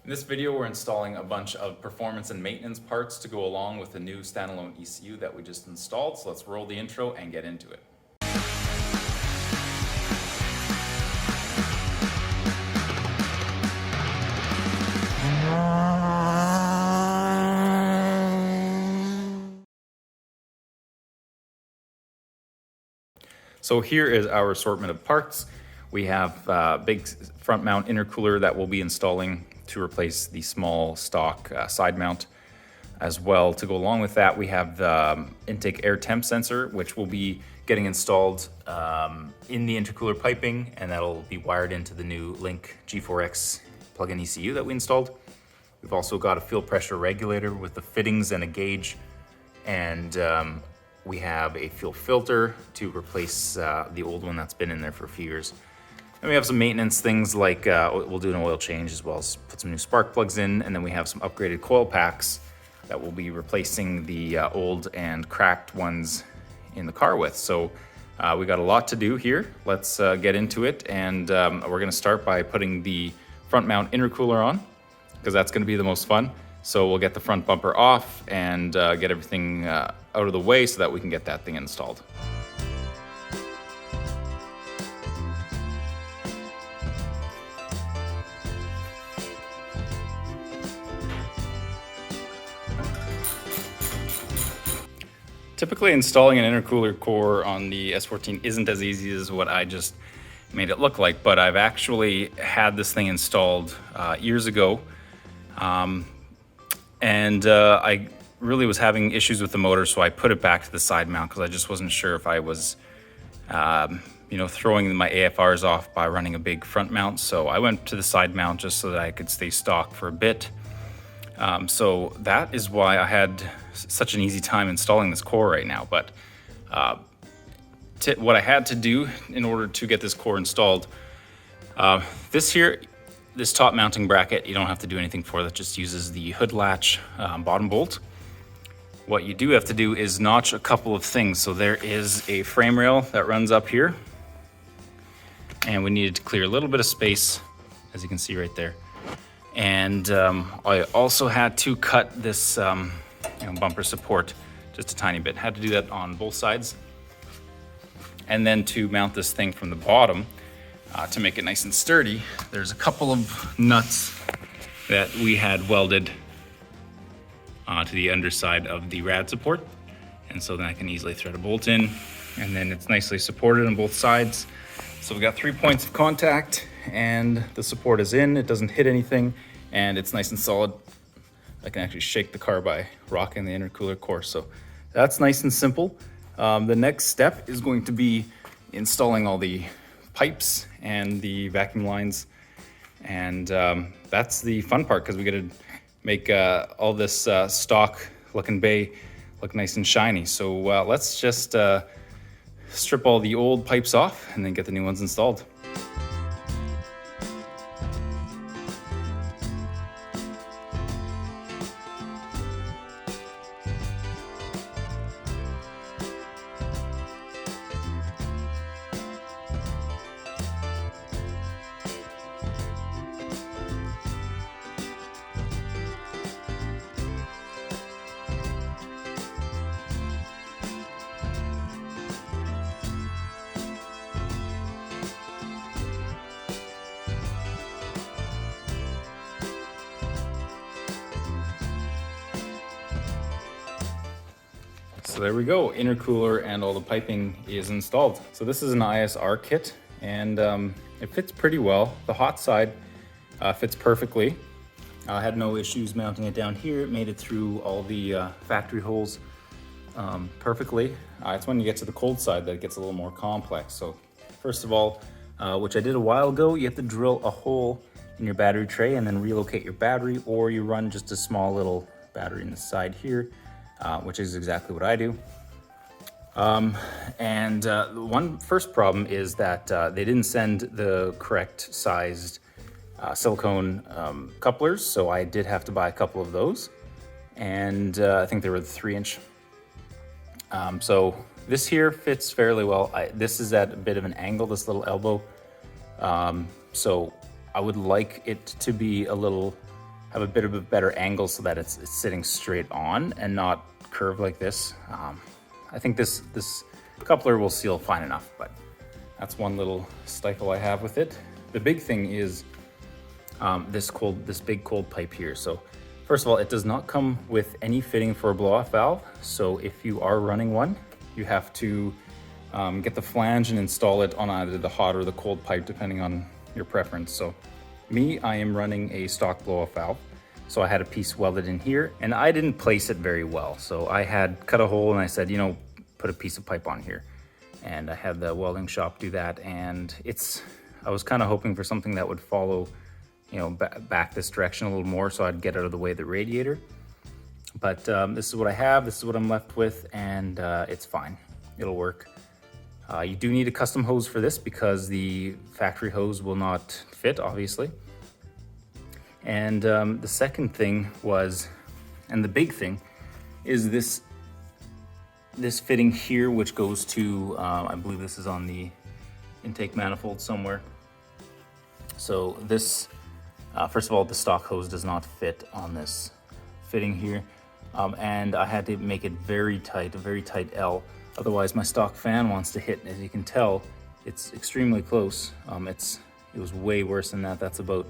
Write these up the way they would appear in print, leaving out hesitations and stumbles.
In this video, we're installing a bunch of performance and maintenance parts to go along with the new standalone ECU that we just installed. So let's roll the intro and get into it. So here is our assortment of parts. We have a big front mount intercooler that we'll be installing to replace the small stock side mount. As well, to go along with that, we have the intake air temp sensor, which will be getting installed in the intercooler piping, and that'll be wired into the new Link G4X plug-in ECU that we installed. We've also got a fuel pressure regulator with the fittings and a gauge, and we have a fuel filter to replace the old one that's been in there for a few years. And we have some maintenance things like we'll do an oil change as well as put some new spark plugs in, and then we have some upgraded coil packs that will be replacing the old and cracked ones in the car with. So we got a lot to do here. Let's get into it, and we're gonna start by putting the front mount intercooler on, because that's gonna be the most fun. So we'll get the front bumper off and get everything out of the way so that we can get that thing installed. Typically installing an intercooler core on the S14 isn't as easy as what I just made it look like, but I've actually had this thing installed years ago. I really was having issues with the motor, so I put it back to the side mount because I just wasn't sure if I was throwing my AFRs off by running a big front mount. So I went to the side mount just so that I could stay stock for a bit. So that is why I had such an easy time installing this core right now. But what I had to do in order to get this core installed, this top mounting bracket, you don't have to do anything for that, just uses the hood latch bottom bolt. What you do have to do is notch a couple of things. So there is a frame rail that runs up here, and we needed to clear a little bit of space, as you can see right there. And I also had to cut this bumper support just a tiny bit. Had to do that on both sides. And then to mount this thing from the bottom, to make it nice and sturdy, there's a couple of nuts that we had welded to the underside of the rad support. And so then I can easily thread a bolt in, and then it's nicely supported on both sides. So we've got 3 points of contact, and the support is in, it doesn't hit anything, and it's nice and solid. I can actually shake the car by rocking the intercooler core. So that's nice and simple. The next step is going to be installing all the pipes and the vacuum lines. And that's the fun part, because we got to make all this stock looking bay look nice and shiny. So let's just strip all the old pipes off and then get the new ones installed. So there we go, intercooler and all the piping is installed. So this is an ISR kit, and it fits pretty well. The hot side fits perfectly. I had no issues mounting it down here. It made it through all the factory holes perfectly. It's when you get to the cold side that it gets a little more complex. So first of all, which I did a while ago, you have to drill a hole in your battery tray and then relocate your battery, or you run just a small little battery in the side here. Which is exactly what I do. The one first problem is that they didn't send the correct sized silicone couplers, so I did have to buy a couple of those, and I think they were the 3-inch. So this here fits fairly well. This is at a bit of an angle, this little elbow, so I would like it to be a little have a bit of a better angle so that it's sitting straight on and not curved like this. I think this coupler will seal fine enough, but that's one little stifle I have with it. The big thing is this big cold pipe here. So first of all, it does not come with any fitting for a blow-off valve. So if you are running one, you have to get the flange and install it on either the hot or the cold pipe, depending on your preference. So me, I am running a stock blow-off valve. So I had a piece welded in here and I didn't place it very well. So I had cut a hole and I said, you know, put a piece of pipe on here. And I had the welding shop do that. And I was kind of hoping for something that would follow, you know, back this direction a little more so I'd get out of the way of the radiator. But this is what I have, this is what I'm left with, and it's fine, it'll work. You do need a custom hose for this because the factory hose will not fit, obviously. And the second thing was, and the big thing, is this fitting here, which goes to, I believe this is on the intake manifold somewhere. So this, first of all, the stock hose does not fit on this fitting here. And I had to make it very tight, a very tight L. Otherwise my stock fan wants to hit. As you can tell, it's extremely close. It was way worse than that. That's about,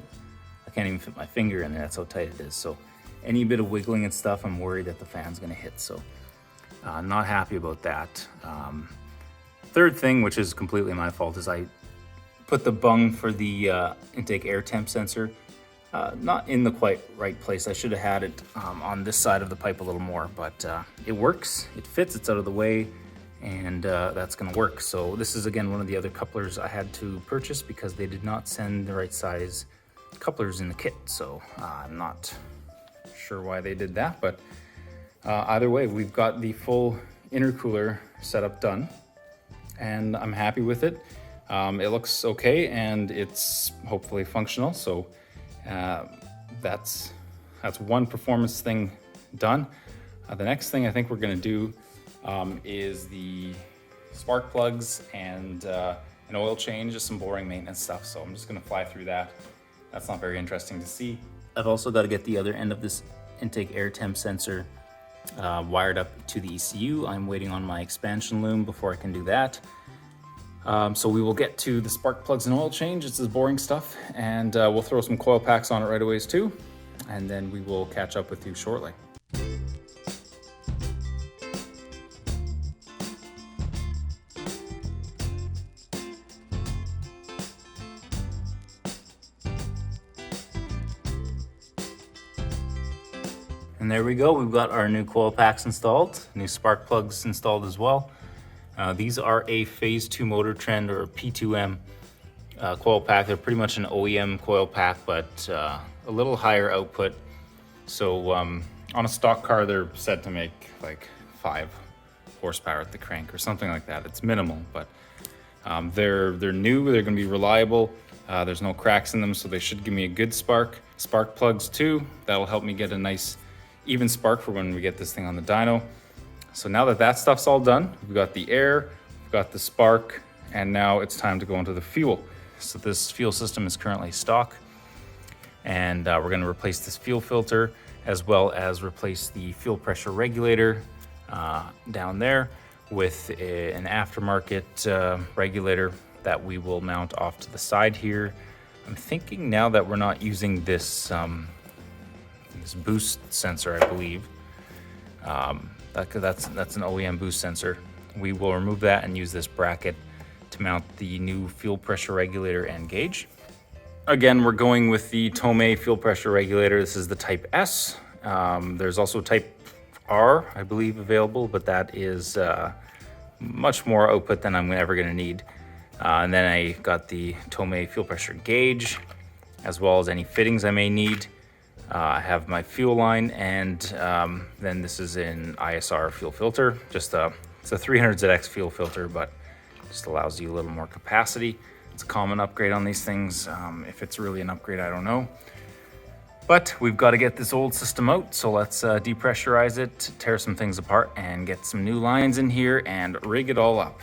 I can't even fit my finger in there. That's how tight it is. So any bit of wiggling and stuff, I'm worried that the fan's gonna hit. So not happy about that. Third thing, which is completely my fault, is I put the bung for the intake air temp sensor not in the quite right place. I should have had it on this side of the pipe a little more, but it works, it fits, it's out of the way, and that's gonna work. So this is again one of the other couplers I had to purchase because they did not send the right size couplers in the kit. So I'm not sure why they did that, but either way, we've got the full intercooler setup done and I'm happy with it. It looks okay and it's hopefully functional. So that's one performance thing done. The next thing I think we're gonna do is the spark plugs and an oil change, just some boring maintenance stuff. So I'm just gonna fly through that. That's not very interesting to see. I've also got to get the other end of this intake air temp sensor wired up to the ECU. I'm waiting on my expansion loom before I can do that. So we will get to the spark plugs and oil change. It's this boring stuff, and we'll throw some coil packs on it right away too, and then we will catch up with you shortly. And there we go, we've got our new coil packs installed, new spark plugs installed as well. These are a phase 2 motor trend, or P2M coil pack. They're pretty much an OEM coil pack, but a little higher output. So on a stock car, they're said to make like 5 horsepower at the crank or something like that. It's minimal, but they're new, they're gonna be reliable. There's no cracks in them, so they should give me a good spark. Spark plugs too, that'll help me get a nice even spark for when we get this thing on the dyno. So now that that stuff's all done, we've got the air, we've got the spark, and now it's time to go into the fuel. So this fuel system is currently stock, and we're gonna replace this fuel filter as well as replace the fuel pressure regulator down there with an aftermarket regulator that we will mount off to the side here. I'm thinking now that we're not using this this boost sensor, I believe. That's an OEM boost sensor. We will remove that and use this bracket to mount the new fuel pressure regulator and gauge. Again, we're going with the Tomei fuel pressure regulator. This is the type S. There's also type R, I believe, available, but that is much more output than I'm ever gonna need. And then I got the Tomei fuel pressure gauge, as well as any fittings I may need. I have my fuel line, and then this is an ISR fuel filter. It's a 300ZX fuel filter, but just allows you a little more capacity. It's a common upgrade on these things. If it's really an upgrade, I don't know. But we've got to get this old system out, so let's depressurize it, tear some things apart, and get some new lines in here and rig it all up.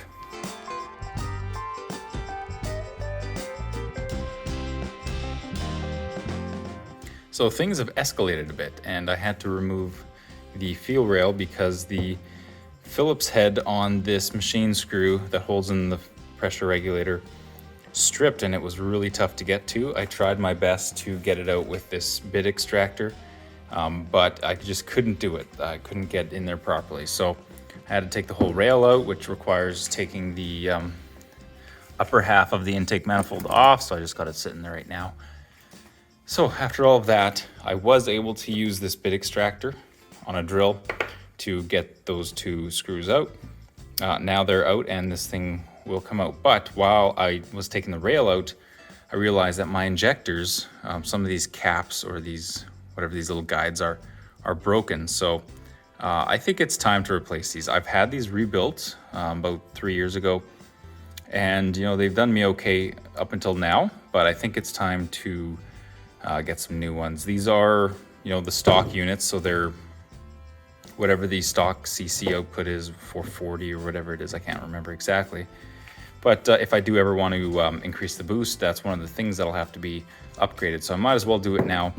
So things have escalated a bit, and I had to remove the fuel rail because the Phillips head on this machine screw that holds in the pressure regulator stripped, and it was really tough to get to. I tried my best to get it out with this bit extractor, but I just couldn't do it. I couldn't get in there properly. So I had to take the whole rail out, which requires taking the upper half of the intake manifold off. So I just got it sitting there right now. So after all of that, I was able to use this bit extractor on a drill to get those two screws out. Now they're out and this thing will come out. But while I was taking the rail out, I realized that my injectors, some of these caps or these, whatever these little guides are broken. So I think it's time to replace these. I've had these rebuilt about 3 years ago, and you know, they've done me okay up until now, but I think it's time to get some new ones. These are, you know, the stock units, so they're whatever the stock CC output is, 440 or whatever it is, I can't remember exactly. But if I do ever want to increase the boost, that's one of the things that'll have to be upgraded. So I might as well do it now.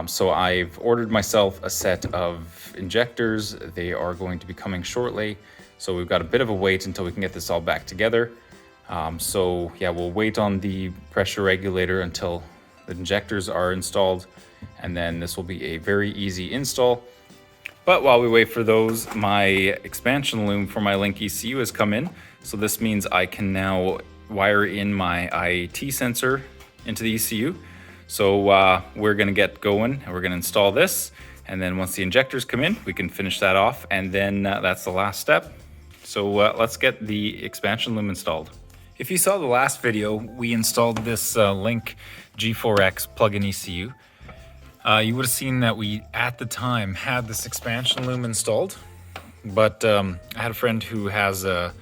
So I've ordered myself a set of injectors. They are going to be coming shortly. So we've got a bit of a wait until we can get this all back together. So yeah, we'll wait on the pressure regulator until the injectors are installed, and then this will be a very easy install. But while we wait for those, my expansion loom for my Link ECU has come in. So this means I can now wire in my IAT sensor into the ECU. So we're gonna get going and we're gonna install this. And then once the injectors come in, we can finish that off. And then that's the last step. So let's get the expansion loom installed. If you saw the last video, we installed this Link G4X plug-in ECU. You would have seen that we, at the time, had this expansion loom installed, but I had a friend who has a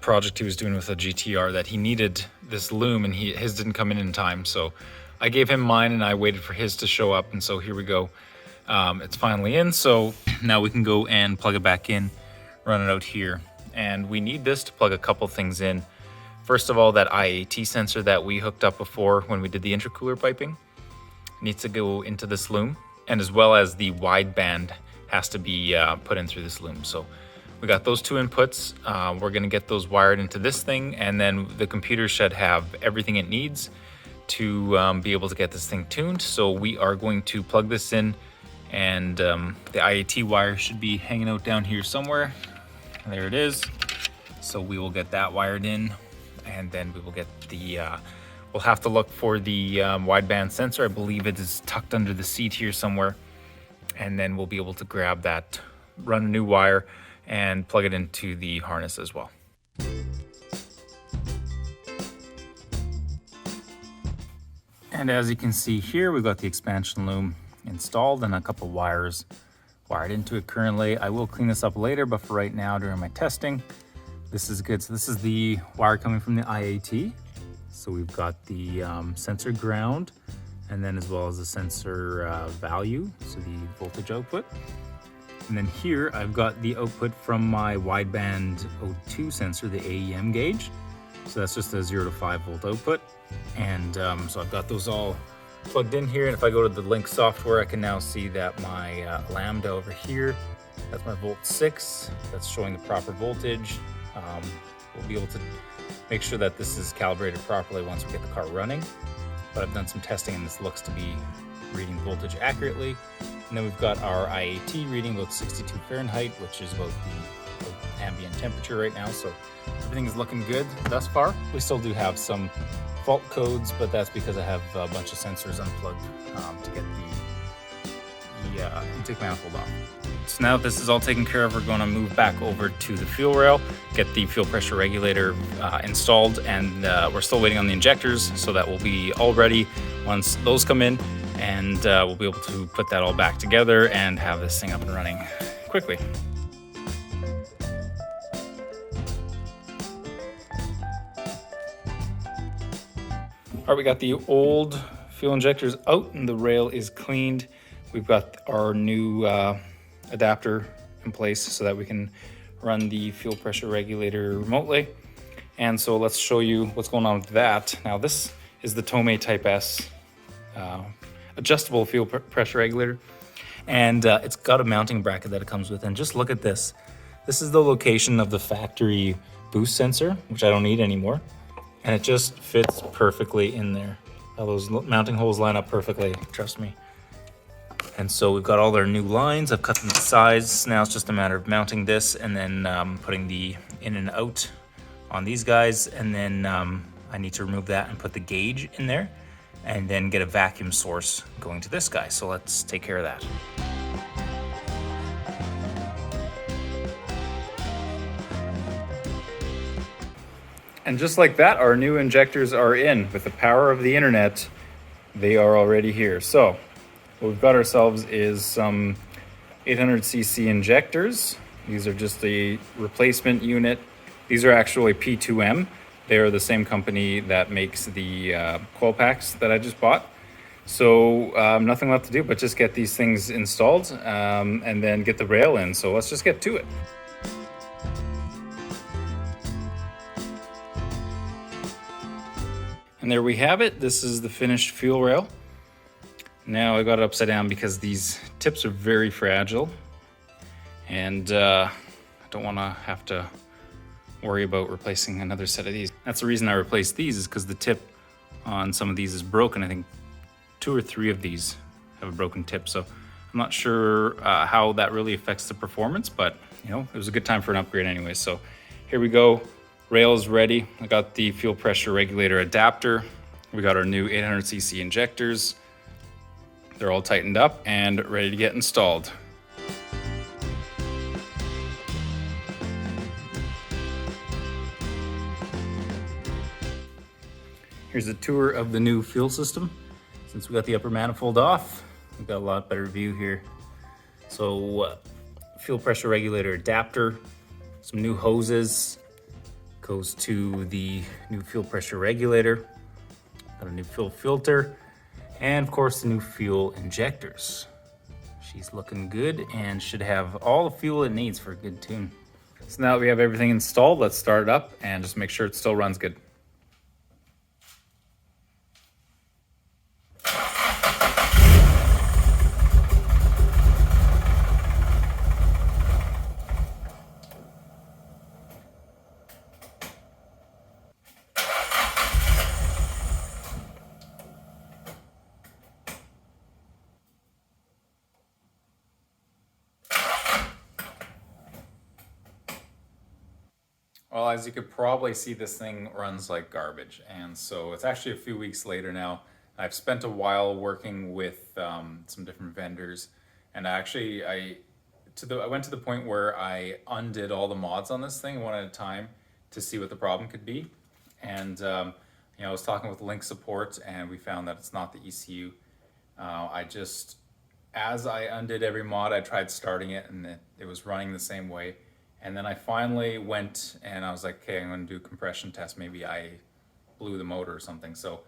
project he was doing with a GTR that he needed this loom, and his didn't come in time, so I gave him mine and I waited for his to show up, and so here we go. It's finally in, so now we can go and plug it back in, run it out here. And we need this to plug a couple things in. First of all, that IAT sensor that we hooked up before when we did the intercooler piping needs to go into this loom, and as well as the wideband has to be put in through this loom. So we got those two inputs. We're gonna get those wired into this thing, and then the computer should have everything it needs to be able to get this thing tuned. So we are going to plug this in, and the IAT wire should be hanging out down here somewhere. There it is. So we will get that wired in, and then we will get the we'll have to look for the wideband sensor. I believe it is tucked under the seat here somewhere. And then we'll be able to grab that, run a new wire, and plug it into the harness as well. And as you can see here, we've got the expansion loom installed and a couple wires wired into it currently. I will clean this up later, but for right now, during my testing, this is good. So this is the wire coming from the IAT. So we've got the sensor ground, and then as well as the sensor value, so the voltage output. And then here I've got the output from my wideband O2 sensor, the AEM gauge. So that's just a 0 to 5 volt output. And so I've got those all plugged in here. And if I go to the Link software, I can now see that my lambda over here, that's my volt 6. That's showing the proper voltage. We'll be able to make sure that this is calibrated properly once we get the car running. But I've done some testing and this looks to be reading voltage accurately. And then we've got our IAT reading about 62 Fahrenheit, which is about the ambient temperature right now. So everything is looking good thus far. We still do have some fault codes, but that's because I have a bunch of sensors unplugged to get the intake manifold off. So now that this is all taken care of, we're going to move back over to the fuel rail, get the fuel pressure regulator installed, and we're still waiting on the injectors, so that will be all ready once those come in, and we'll be able to put that all back together and have this thing up and running quickly. All right, we got the old fuel injectors out and the rail is cleaned. We've got our new adapter in place so that we can run the fuel pressure regulator remotely. And so let's show you what's going on with that. Now this is the Tomei Type S adjustable fuel pressure regulator. And it's got a mounting bracket that it comes with. And just look at this. This is the location of the factory boost sensor, which I don't need anymore. And it just fits perfectly in there. All those mounting holes line up perfectly, trust me. And so we've got all our new lines. I've cut them to size. Now it's just a matter of mounting this and then putting the in and out on these guys. And then I need to remove that and put the gauge in there and then get a vacuum source going to this guy. So let's take care of that. And just like that, our new injectors are in. With the power of the internet, they are already here. So what we've got ourselves is some 800cc injectors. These are just a replacement unit. These are actually P2M. They are the same company that makes the coil packs that I just bought. So nothing left to do but just get these things installed and then get the rail in. So let's just get to it. And there we have it. This is the finished fuel rail. Now I got it upside down because these tips are very fragile. And I don't want to have to worry about replacing another set of these. That's the reason I replaced these, is because the tip on some of these is broken. I think 2 or 3 of these have a broken tip. So I'm not sure how that really affects the performance, but you know, it was a good time for an upgrade anyway. So here we go. Rail is ready. I got the fuel pressure regulator adapter. We got our new 800cc injectors. They're all tightened up and ready to get installed. Here's a tour of the new fuel system. Since we got the upper manifold off, we've got a lot better view here. So fuel pressure regulator adapter, some new hoses, goes to the new fuel pressure regulator, got a new fuel filter, and of course the new fuel injectors. She's looking good and should have all the fuel it needs for a good tune. So now that we have everything installed, let's start it up and just make sure it still runs good. Well, as you could probably see, this thing runs like garbage. And so it's actually a few weeks later now. I've spent a while working with some different vendors. And actually, I went to the point where I undid all the mods on this thing one at a time to see what the problem could be. And you know, I was talking with Link support and we found that it's not the ECU. As I undid every mod, I tried starting it and it was running the same way. And then I finally went and I was like, okay, I'm going to do a compression test. Maybe I blew the motor or something. So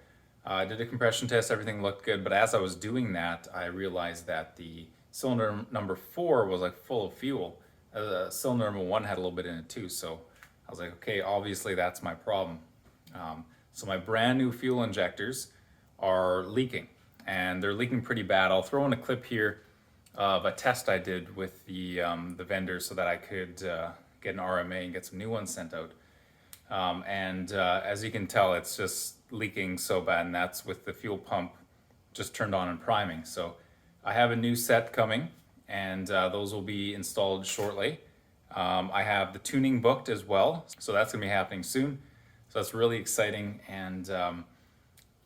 I did a compression test, everything looked good. But as I was doing that, I realized that the cylinder number 4 was like full of fuel. Cylinder number 1 had a little bit in it too. So I was like, okay, obviously that's my problem. So my brand new fuel injectors are leaking, and they're leaking pretty bad. I'll throw in a clip here of a test I did with the vendor so that I could get an RMA and get some new ones sent out. As you can tell, it's just leaking so bad, and that's with the fuel pump just turned on and priming. So I have a new set coming, and those will be installed shortly. I have the tuning booked as well, so that's gonna be happening soon. So that's really exciting, and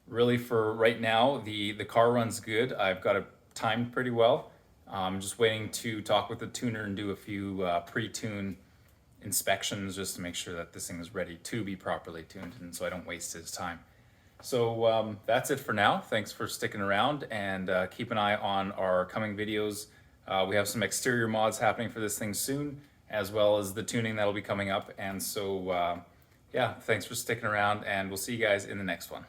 really for right now, the car runs good. I've got it timed pretty well. I'm just waiting to talk with the tuner and do a few pre-tune inspections just to make sure that this thing is ready to be properly tuned, and so I don't waste his time. So that's it for now. Thanks for sticking around, and keep an eye on our coming videos. We have some exterior mods happening for this thing soon, as well as the tuning that'll be coming up. And so yeah, thanks for sticking around, and we'll see you guys in the next one.